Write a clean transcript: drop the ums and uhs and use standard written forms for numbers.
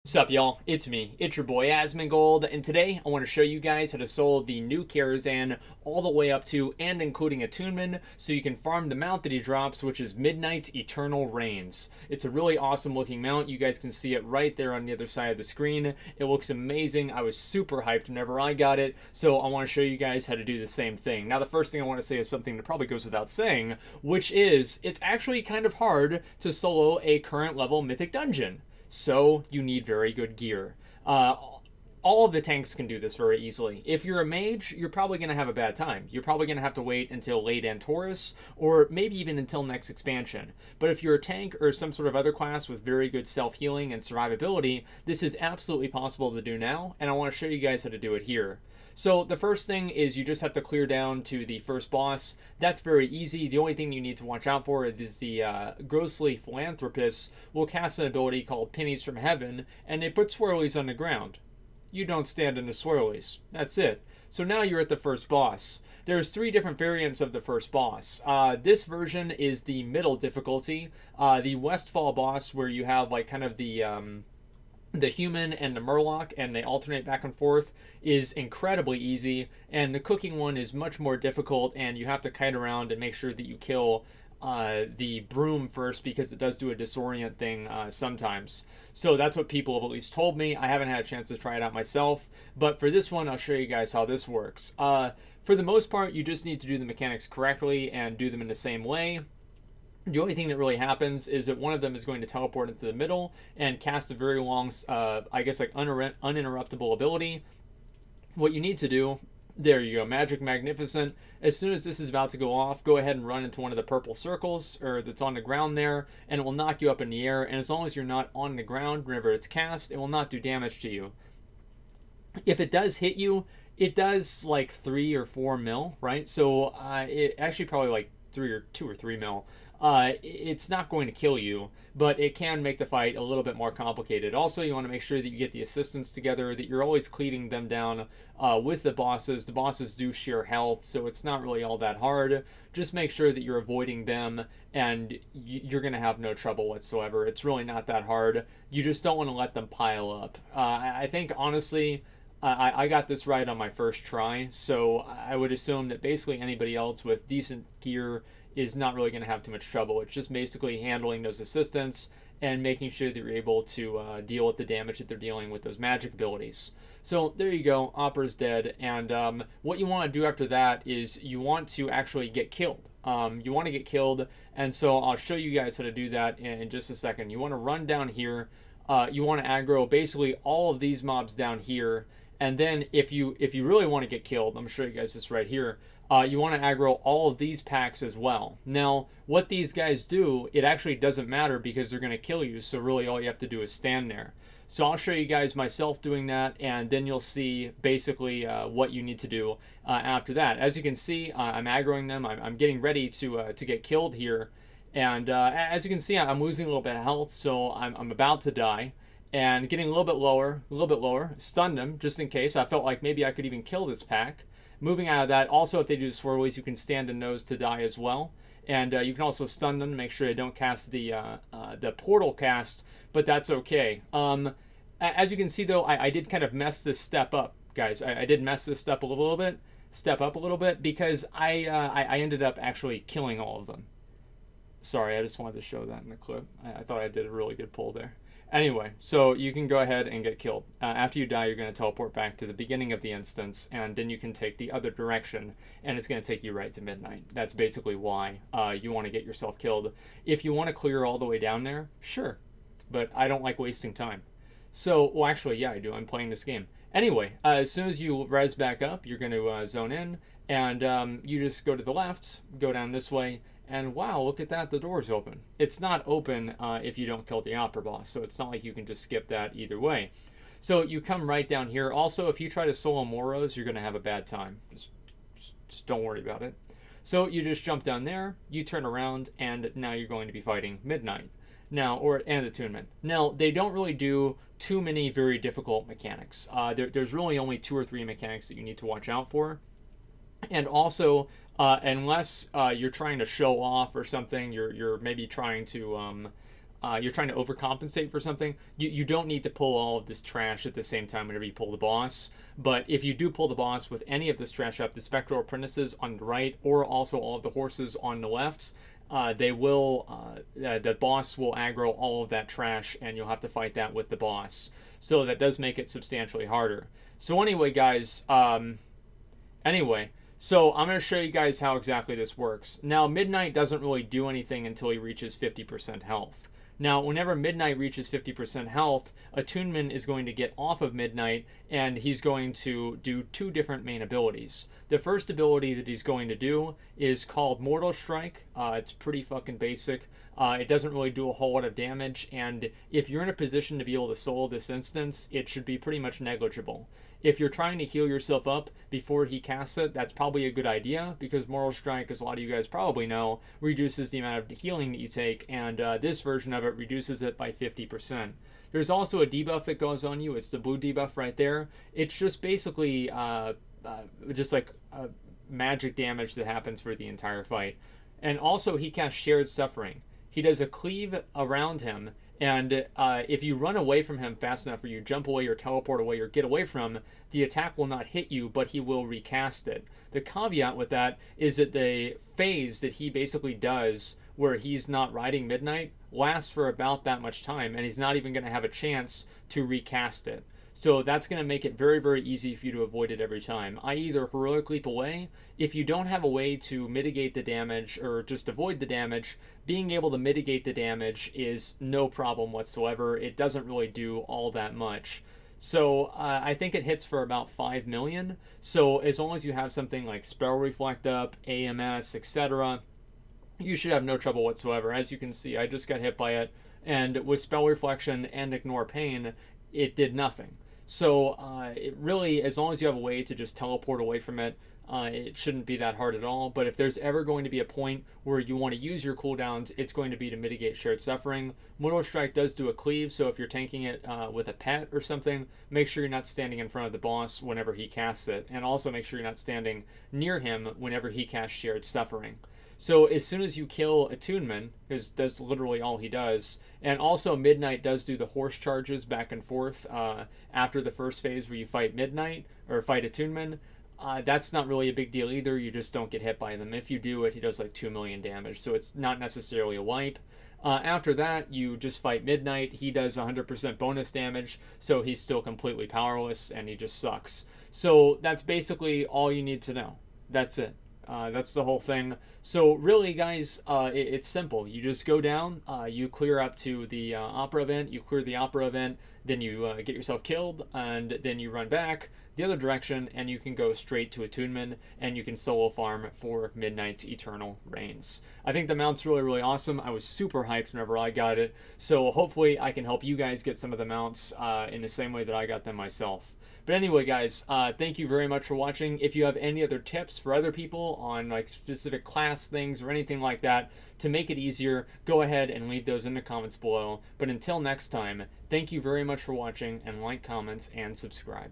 What's up, y'all? It's me. It's your boy Asmongold, and today I want to show you guys how to solo the new Karazhan all the way up to and including Attumen, so you can farm the mount that he drops, which is Midnight's Eternal Reins. It's a really awesome looking mount. You guys can see it right there on the other side of the screen. It looks amazing. I was super hyped whenever I got it, so I want to show you guys how to do the same thing. Now, the first thing I want to say is something that probably goes without saying, which is it's actually kind of hard to solo a current level Mythic Dungeon. So you need very good gear. All of the tanks can do this very easily. If you're a mage, you're probably going to have a bad time. You're probably going to have to wait until late Taurus, or maybe even until next expansion. But if you're a tank or some sort of other class with very good self-healing and survivability, this is absolutely possible to do now, and I want to show you guys how to do it here. So the first thing is you just have to clear down to the first boss. That's very easy. The only thing you need to watch out for is the Grossly Philanthropist will cast an ability called Pennies from Heaven, and they put swirlies on the ground. You don't stand in the swirlies. That's it. So now you're at the first boss. There's 3 different variants of the first boss. This version is the middle difficulty. The Westfall boss, where you have like kind of the human and the murloc, and they alternate back and forth, is incredibly easy, and the cooking one is much more difficult, and you have to kite around and make sure that you kill the broom first, because it does do a disorient thing sometimes. So that's what people have at least told me. I haven't had a chance to try it out myself, but for this one I'll show you guys how this works. For the most part, you just need to do the mechanics correctly and do them in the same way. The only thing that really happens is that one of them is going to teleport into the middle and cast a very long, I guess, like uninterruptible ability. What you need to do, there you go, Magic Magnificent. As soon as this is about to go off, go ahead and run into one of the purple circles or that's on the ground there, and it will knock you up in the air. And as long as you're not on the ground whenever it's cast, it will not do damage to you. If it does hit you, it does like 3 or 4 mil, right? So it actually probably like 2 or 3 mil. It's not going to kill you, but it can make the fight a little bit more complicated. Also, you want to make sure that you get the assistants together, that you're always cleaving them down with the bosses. The bosses do share health, so it's not really all that hard. Just make sure that you're avoiding them, and you're going to have no trouble whatsoever. It's really not that hard. You just don't want to let them pile up. I think, honestly, I got this right on my first try, so I would assume that basically anybody else with decent gear is not really going to have too much trouble. It's just basically handling those assistants and making sure that you're able to deal with the damage that they're dealing with those magic abilities. So there you go, Opera's dead, and what you want to do after that is you want to actually get killed. You want to get killed, and so I'll show you guys how to do that in just a second. You want to run down here. You want to aggro basically all of these mobs down here, and then if you really want to get killed, I'm going to show you guys this right here. You want to aggro all of these packs as well. Now, what these guys do, it actually doesn't matter because they're going to kill you, so really all you have to do is stand there. So I'll show you guys myself doing that, and then you'll see basically what you need to do after that. As you can see, I'm aggroing them. I'm getting ready to get killed here, and as you can see, I'm losing a little bit of health, so I'm about to die. And getting a little bit lower, stunned them just in case. I felt like maybe I could even kill this pack. Moving out of that, also if they do swirlies, you can stand in those to die as well. And you can also stun them to make sure they don't cast the portal cast, but that's okay. As you can see though, I did kind of mess this step up, guys. I did mess this step up a little bit because I ended up actually killing all of them. Sorry, I just wanted to show that in the clip. I thought I did a really good pull there. Anyway, so you can go ahead and get killed. After you die, you're going to teleport back to the beginning of the instance, and then you can take the other direction, and it's going to take you right to midnight. That's basically why you want to get yourself killed. If you want to clear all the way down there, sure, but I don't like wasting time. So, well, actually, yeah, I do. I'm playing this game. Anyway, as soon as you res back up, you're going to zone in, and you just go to the left, go down this way, and wow, look at that, the door's open. It's not open if you don't kill the opera boss, so it's not like you can just skip that either way. So you come right down here. Also, if you try to solo Moros, you're going to have a bad time. Just don't worry about it. So you just jump down there, you turn around, and now you're going to be fighting Midnight. Now, and Attumen. Now, they don't really do too many very difficult mechanics. There's really only 2 or 3 mechanics that you need to watch out for. And also, unless you're trying to show off or something, you're maybe trying to you're trying to overcompensate for something, you don't need to pull all of this trash at the same time whenever you pull the boss. But if you do pull the boss with any of this trash up, the spectral apprentices on the right, or also all of the horses on the left, they will, the boss will aggro all of that trash, and you'll have to fight that with the boss. So that does make it substantially harder. So anyway, guys, so I'm going to show you guys how exactly this works. Now, Midnight doesn't really do anything until he reaches 50% health. Now, whenever Midnight reaches 50% health, Attumen is going to get off of Midnight, and he's going to do two different main abilities. The first ability that he's going to do is called Mortal Strike. It's pretty fucking basic. It doesn't really do a whole lot of damage, and if you're in a position to be able to solo this instance, it should be pretty much negligible. If you're trying to heal yourself up before he casts it, that's probably a good idea, because Mortal Strike, as a lot of you guys probably know, reduces the amount of healing that you take, and this version of it reduces it by 50%. There's also a debuff that goes on you. It's the blue debuff right there. It's just basically just like magic damage that happens for the entire fight. And also, he casts Shared Suffering. He does a cleave around him, and if you run away from him fast enough, or you jump away or teleport away or get away from him, the attack will not hit you, but he will recast it. The caveat with that is that the phase that he basically does, where he's not riding Midnight, lasts for about that much time, and he's not even going to have a chance to recast it. So that's going to make it very, very easy for you to avoid it every time. I either heroic leap away. If you don't have a way to mitigate the damage or just avoid the damage, being able to mitigate the damage is no problem whatsoever. It doesn't really do all that much. So I think it hits for about 5 million. So as long as you have something like Spell Reflect up, AMS, etc., you should have no trouble whatsoever. As you can see, I just got hit by it, and with Spell Reflection and Ignore Pain, it did nothing. So it really, as long as you have a way to just teleport away from it, it shouldn't be that hard at all. But if there's ever going to be a point where you want to use your cooldowns, it's going to be to mitigate Shared Suffering. Mortal Strike does do a cleave, so if you're tanking it with a pet or something, make sure you're not standing in front of the boss whenever he casts it. And also make sure you're not standing near him whenever he casts Shared Suffering. So as soon as you kill Attumen, because that's literally all he does, and also Midnight does do the horse charges back and forth after the first phase where you fight Midnight, or fight Attumen, that's not really a big deal either. You just don't get hit by them. If you do it, he does like 2 million damage, so it's not necessarily a wipe. After that, you just fight Midnight. He does 100% bonus damage, so he's still completely powerless, and he just sucks. So that's basically all you need to know. That's it. That's the whole thing. So really, guys, it's simple. You just go down, you clear up to the opera event, you clear the opera event, then you get yourself killed, and then you run back the other direction, and you can go straight to Attumen, and you can solo farm for Midnight's Eternal Reins. I think the mount's really, really awesome. I was super hyped whenever I got it, so hopefully I can help you guys get some of the mounts in the same way that I got them myself. But anyway, guys, thank you very much for watching. If you have any other tips for other people on like specific class things or anything like that to make it easier, go ahead and leave those in the comments below. But until next time, thank you very much for watching, and like, comments, and subscribe.